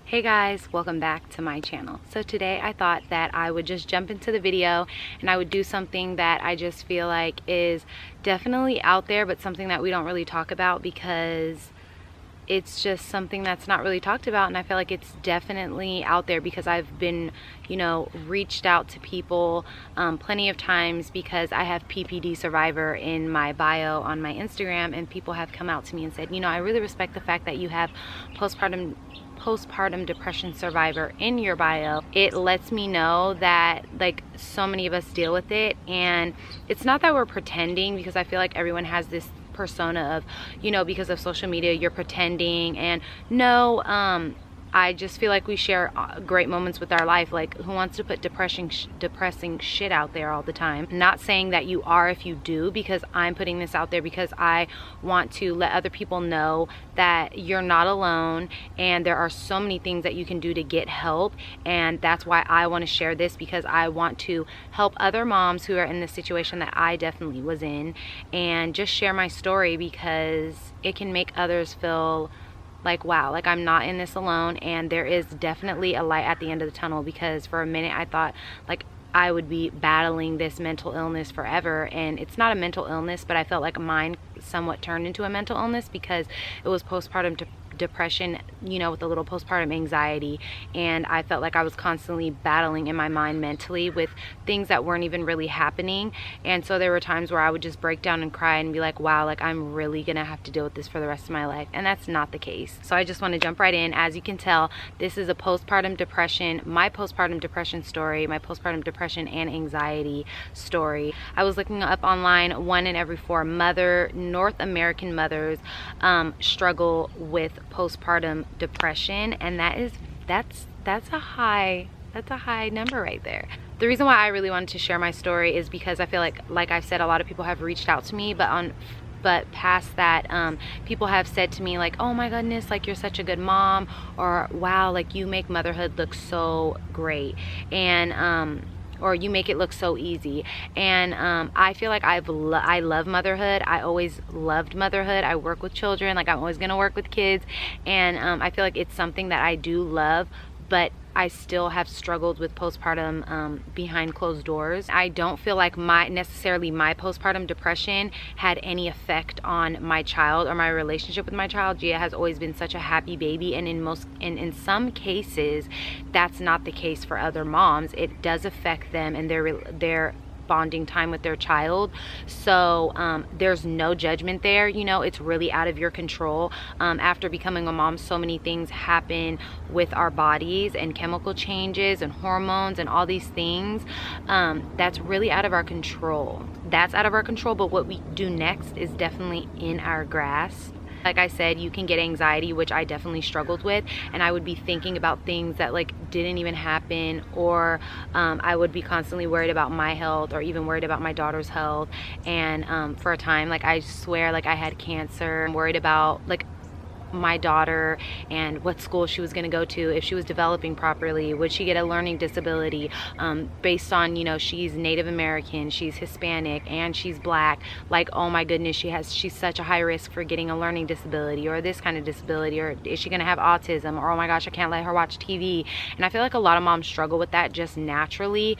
Hey guys, welcome back to my channel. So today I thought that I would just jump into the video and I would do something that I just feel like is definitely out there, but something that we don't really talk about because it's just something that's not really talked about. And I feel like it's definitely out there because I've been, reached out to people plenty of times because I have PPD survivor in my bio on my Instagram, and people have come out to me and said, I really respect the fact that you have postpartum depression survivor in your bio. It lets me know that like so many of us deal with it, and it's not that we're pretending, because I feel like everyone has this persona of, because of social media, you're pretending. And no, I just feel like we share great moments with our life. Like, who wants to put depressing shit out there all the time? Not saying that you are if you do, because I'm putting this out there because I want to let other people know that you're not alone, and there are so many things that you can do to get help. And that's why I want to share this, because I want to help other moms who are in the situation that I definitely was in, and just share my story because it can make others feel like, wow, like I'm not in this alone, and there is definitely a light at the end of the tunnel. Because for a minute I thought like I would be battling this mental illness forever, and it's not a mental illness, but I felt like mine somewhat turned into a mental illness because it was postpartum depression, with a little postpartum anxiety, and I felt like I was constantly battling in my mind mentally with things that weren't even really happening. And so there were times where I would just break down and cry and be like, wow, like I'm really gonna have to deal with this for the rest of my life. And that's not the case. So I just want to jump right in. As you can tell, this is a postpartum depression, my postpartum depression story, my postpartum depression and anxiety story. I was looking up online, 1 in every 4 North American mothers struggle with postpartum depression, and that's a high number right there. The reason why I really wanted to share my story is because I feel like I've said, a lot of people have reached out to me, but past that, people have said to me like, oh my goodness, like you're such a good mom, or wow, like you make motherhood look so great, and or you make it look so easy. And I feel like I love motherhood. I always loved motherhood. I work with children, like I'm always gonna work with kids, and I feel like it's something that I do love, but I still have struggled with postpartum behind closed doors. I don't feel like necessarily my postpartum depression had any effect on my child or my relationship with my child. Gia has always been such a happy baby, and in some cases that's not the case for other moms. It does affect them and their bonding time with their child. So there's no judgment there. It's really out of your control. After becoming a mom, so many things happen with our bodies, and chemical changes and hormones and all these things, that's really out of our control. But what we do next is definitely in our grasp. Like I said, you can get anxiety, which I definitely struggled with, and I would be thinking about things that like didn't even happen, or I would be constantly worried about my health, or even worried about my daughter's health. And for a time, like I swear, like I had cancer. I'm worried about like my daughter and what school she was going to go to, if she was developing properly, would she get a learning disability based on, she's Native American, she's Hispanic, and she's Black. Like, oh my goodness, she's such a high risk for getting a learning disability or this kind of disability, or is she going to have autism, or oh my gosh, I can't let her watch TV. And I feel like a lot of moms struggle with that just naturally.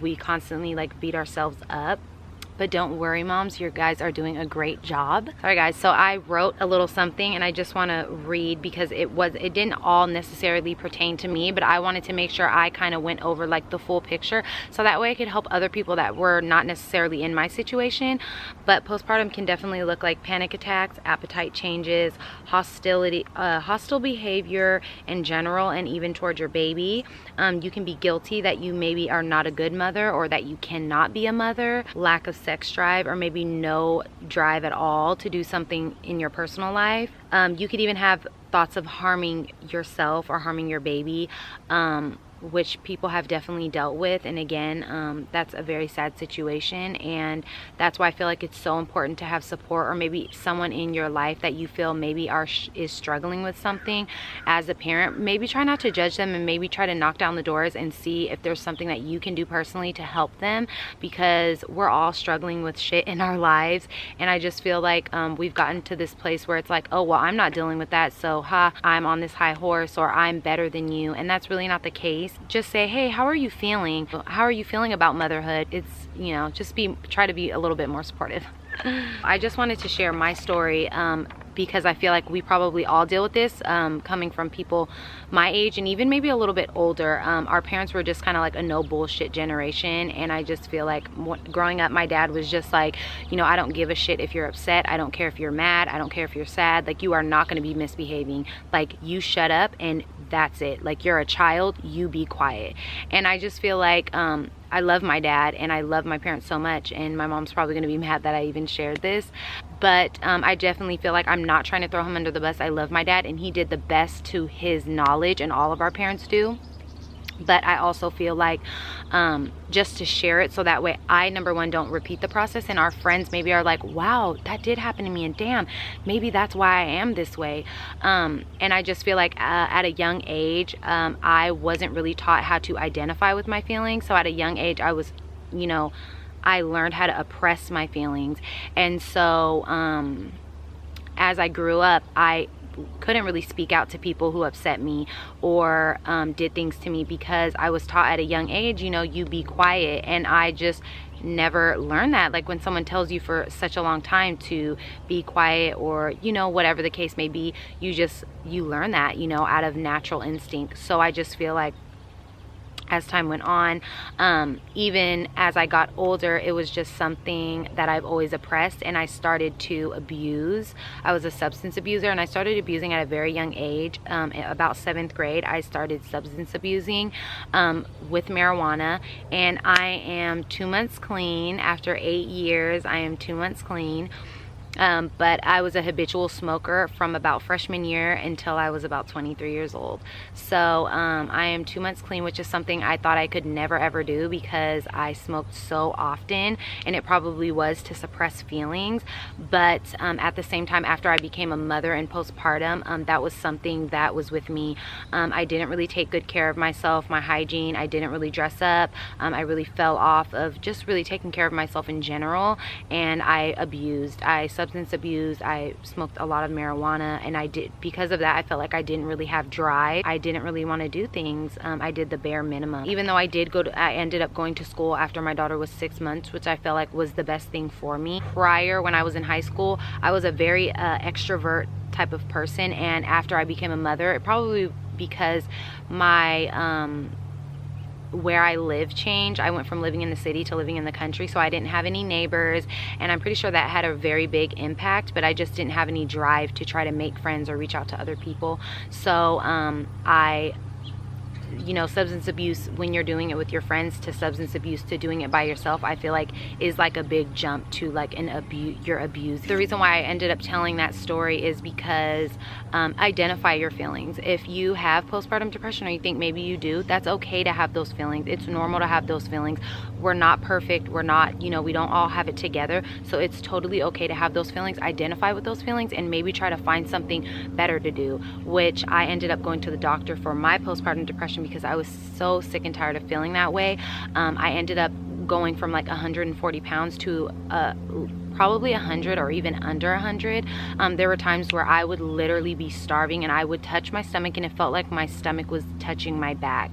We constantly like beat ourselves up. But don't worry, moms, you guys are doing a great job. Sorry guys, so I wrote a little something, and I just want to read because it didn't all necessarily pertain to me, but I wanted to make sure I kind of went over like the full picture, so that way I could help other people that were not necessarily in my situation. But postpartum can definitely look like panic attacks, appetite changes, hostile behavior in general, and even towards your baby. You can be guilty that you maybe are not a good mother, or that you cannot be a mother, lack of sex drive, or maybe no drive at all to do something in your personal life. You could even have thoughts of harming yourself or harming your baby. which people have definitely dealt with. And again, that's a very sad situation, and that's why I feel like it's so important to have support, or maybe someone in your life that you feel maybe is struggling with something. As a parent, maybe try not to judge them, and maybe try to knock down the doors and see if there's something that you can do personally to help them, because we're all struggling with shit in our lives. And I just feel like we've gotten to this place where it's like, oh well, I'm not dealing with that, so I'm on this high horse, or I'm better than you. And that's really not the case. Just say, hey, how are you feeling? How are you feeling about motherhood? It's, you know, just try to be a little bit more supportive. I just wanted to share my story because I feel like we probably all deal with this, coming from people my age and even maybe a little bit older. Our parents were just kind of like a no bullshit generation, and I just feel like growing up, my dad was just like, you know, I don't give a shit if you're upset, I don't care if you're mad, I don't care if you're sad, like you are not going to be misbehaving, like you shut up and that's it, like you're a child, you be quiet. And I just feel like I love my dad and I love my parents so much, and my mom's probably going to be mad that I even shared this, but I definitely feel like I'm not trying to throw him under the bus. I love my dad and he did the best to his knowledge, and all of our parents do. But I also feel like just to share it so that way I, number one, don't repeat the process, and our friends maybe are like, wow, that did happen to me, and damn, maybe that's why I am this way. And I just feel like at a young age, I wasn't really taught how to identify with my feelings. So at a young age, I was, you know, I learned how to oppress my feelings. And so as I grew up, I couldn't really speak out to people who upset me or did things to me, because I was taught at a young age, you know, you be quiet. And I just never learned that. Like when someone tells you for such a long time to be quiet, or, you know, whatever the case may be, you learn that, you know, out of natural instinct. So I just feel like as time went on, even as I got older, it was just something that I've always oppressed, and I started to abuse. I was a substance abuser, and I started abusing at a very young age. About 7th grade, I started substance abusing with marijuana, and I am 2 months clean. After 8 years, I am 2 months clean. But I was a habitual smoker from about freshman year until I was about 23 years old. So I am 2 months clean, which is something I thought I could never ever do because I smoked so often, and it probably was to suppress feelings. But at the same time, after I became a mother and postpartum, that was something that was with me. I didn't really take good care of myself, my hygiene. I didn't really dress up. I really fell off of just really taking care of myself in general, and I abused. I substance abused. I smoked a lot of marijuana, and because of that, I felt like I didn't really have drive. I didn't really want to do things. I did the bare minimum. Even though I ended up going to school after my daughter was 6 months, which I felt like was the best thing for me. Prior, when I was in high school, I was a very extrovert type of person, and after I became a mother, it probably because my where I live changed. I went from living in the city to living in the country, so I didn't have any neighbors, and I'm pretty sure that had a very big impact, but I just didn't have any drive to try to make friends or reach out to other people. So you know, substance abuse, when you're doing it with your friends, to substance abuse to doing it by yourself, I feel like is like a big jump to like you're abused. The reason why I ended up telling that story is because identify your feelings. If you have postpartum depression, or you think maybe you do, that's okay to have those feelings. It's normal to have those feelings. We're not perfect. We're not, you know, we don't all have it together. So it's totally okay to have those feelings. Identify with those feelings and maybe try to find something better to do, which I ended up going to the doctor for my postpartum depression because I was so sick and tired of feeling that way. I ended up going from like 140 pounds to probably 100 or even under 100. There were times where I would literally be starving and I would touch my stomach and it felt like my stomach was touching my back.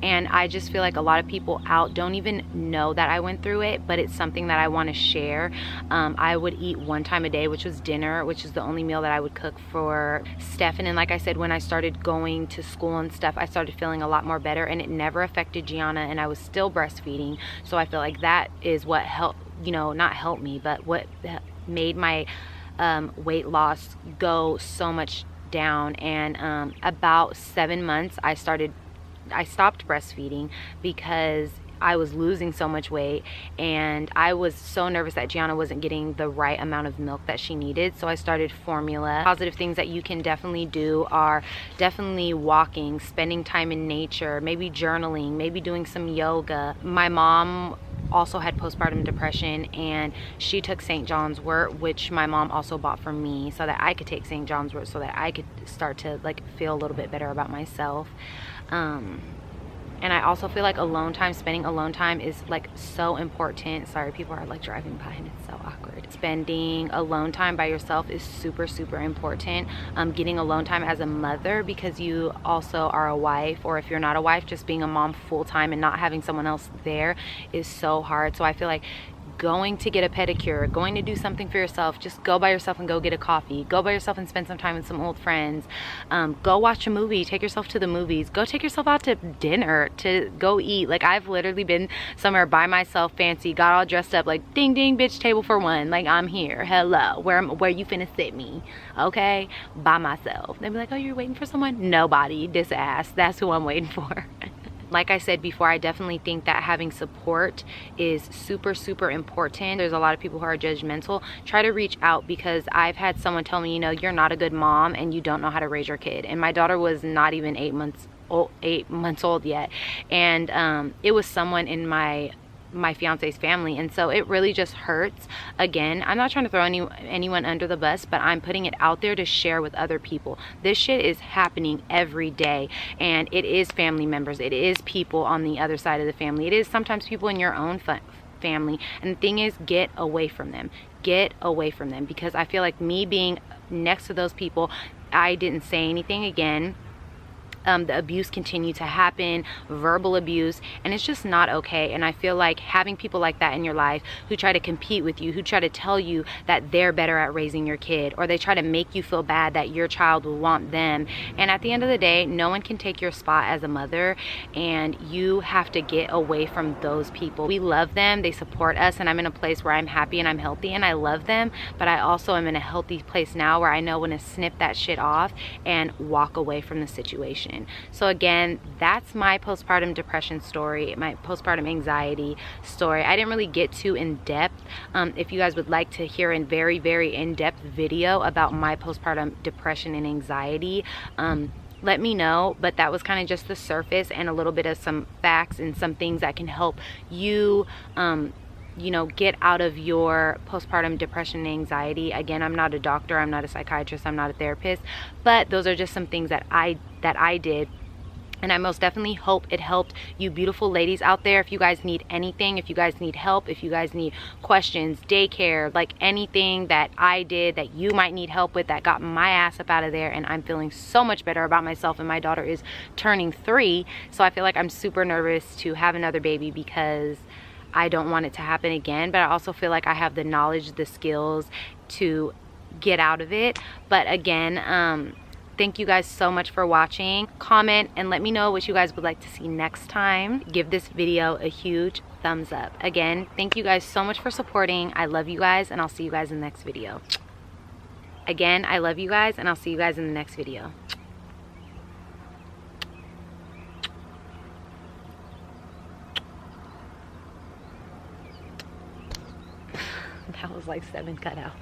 And I just feel like a lot of people out don't even know that I went through it, but it's something that I want to share. I would eat one time a day, which was dinner, which is the only meal that I would cook for Stefan. And like I said, when I started going to school and stuff, I started feeling a lot more better, and it never affected Gianna, and I was still breastfeeding. So I feel like that is what helped, you know, not help me, but what made my weight loss go so much down. And about 7 months, I started stopped breastfeeding because I was losing so much weight, and I was so nervous that Gianna wasn't getting the right amount of milk that she needed. So I started formula. Positive things that you can definitely do are definitely walking, spending time in nature, maybe journaling, maybe doing some yoga. My mom also had postpartum depression, and she took St. John's wort, which my mom also bought for me so that I could take St. John's wort so that I could start to like feel a little bit better about myself. And I also feel like alone time, spending alone time is like so important. Sorry, people are like driving by and it's so awkward. Spending alone time by yourself is super, super important. Getting alone time as a mother, because you also are a wife, or if you're not a wife, just being a mom full time and not having someone else there is so hard. So I feel like going to get a pedicure, going to do something for yourself, just go by yourself and go get a coffee, go by yourself and spend some time with some old friends, go watch a movie, take yourself to the movies, go take yourself out to dinner, to go eat. Like, I've literally been somewhere by myself, fancy, got all dressed up, like ding ding bitch, table for one, like I'm here, hello, where you finna sit me? Okay, by myself. They'd be like, oh, you're waiting for someone? Nobody, this ass, that's who I'm waiting for. Like I said before, I definitely think that having support is super, super important. There's a lot of people who are judgmental. Try to reach out, because I've had someone tell me, you know, you're not a good mom and you don't know how to raise your kid. And my daughter was not even 8 months old yet. And it was someone in my fiance's family, and so it really just hurts. Again, I'm not trying to throw anyone under the bus, but I'm putting it out there to share with other people. This shit is happening every day, and it is family members, it is people on the other side of the family, it is sometimes people in your own family. And the thing is, get away from them, get away from them, because I feel like me being next to those people, I didn't say anything. Again, the abuse continued to happen, verbal abuse, and it's just not okay. And I feel like having people like that in your life who try to compete with you, who try to tell you that they're better at raising your kid, or they try to make you feel bad that your child will want them. And at the end of the day, no one can take your spot as a mother, and you have to get away from those people. We love them, they support us, and I'm in a place where I'm happy and I'm healthy and I love them, but I also am in a healthy place now where I know when to snip that shit off and walk away from the situation. So again, that's my postpartum depression story, my postpartum anxiety story. I didn't really get too in depth. If you guys would like to hear a very, very in-depth video about my postpartum depression and anxiety, let me know. But that was kind of just the surface and a little bit of some facts and some things that can help you you know, get out of your postpartum depression and anxiety. Again, I'm not a doctor, I'm not a psychiatrist, I'm not a therapist, but those are just some things that I did. And I most definitely hope it helped you beautiful ladies out there. If you guys need anything, if you guys need help, if you guys need questions, daycare, like anything that I did that you might need help with, that got my ass up out of there, and I'm feeling so much better about myself. And my daughter is turning 3, so I feel like I'm super nervous to have another baby because I don't want it to happen again, but I also feel like I have the knowledge, the skills to get out of it. But again, thank you guys so much for watching. Comment and let me know what you guys would like to see next time. Give this video a huge thumbs up. Again, thank you guys so much for supporting. I love you guys, and I'll see you guys in the next video. Again, I love you guys, and I'll see you guys in the next video. That was like 7 cutouts.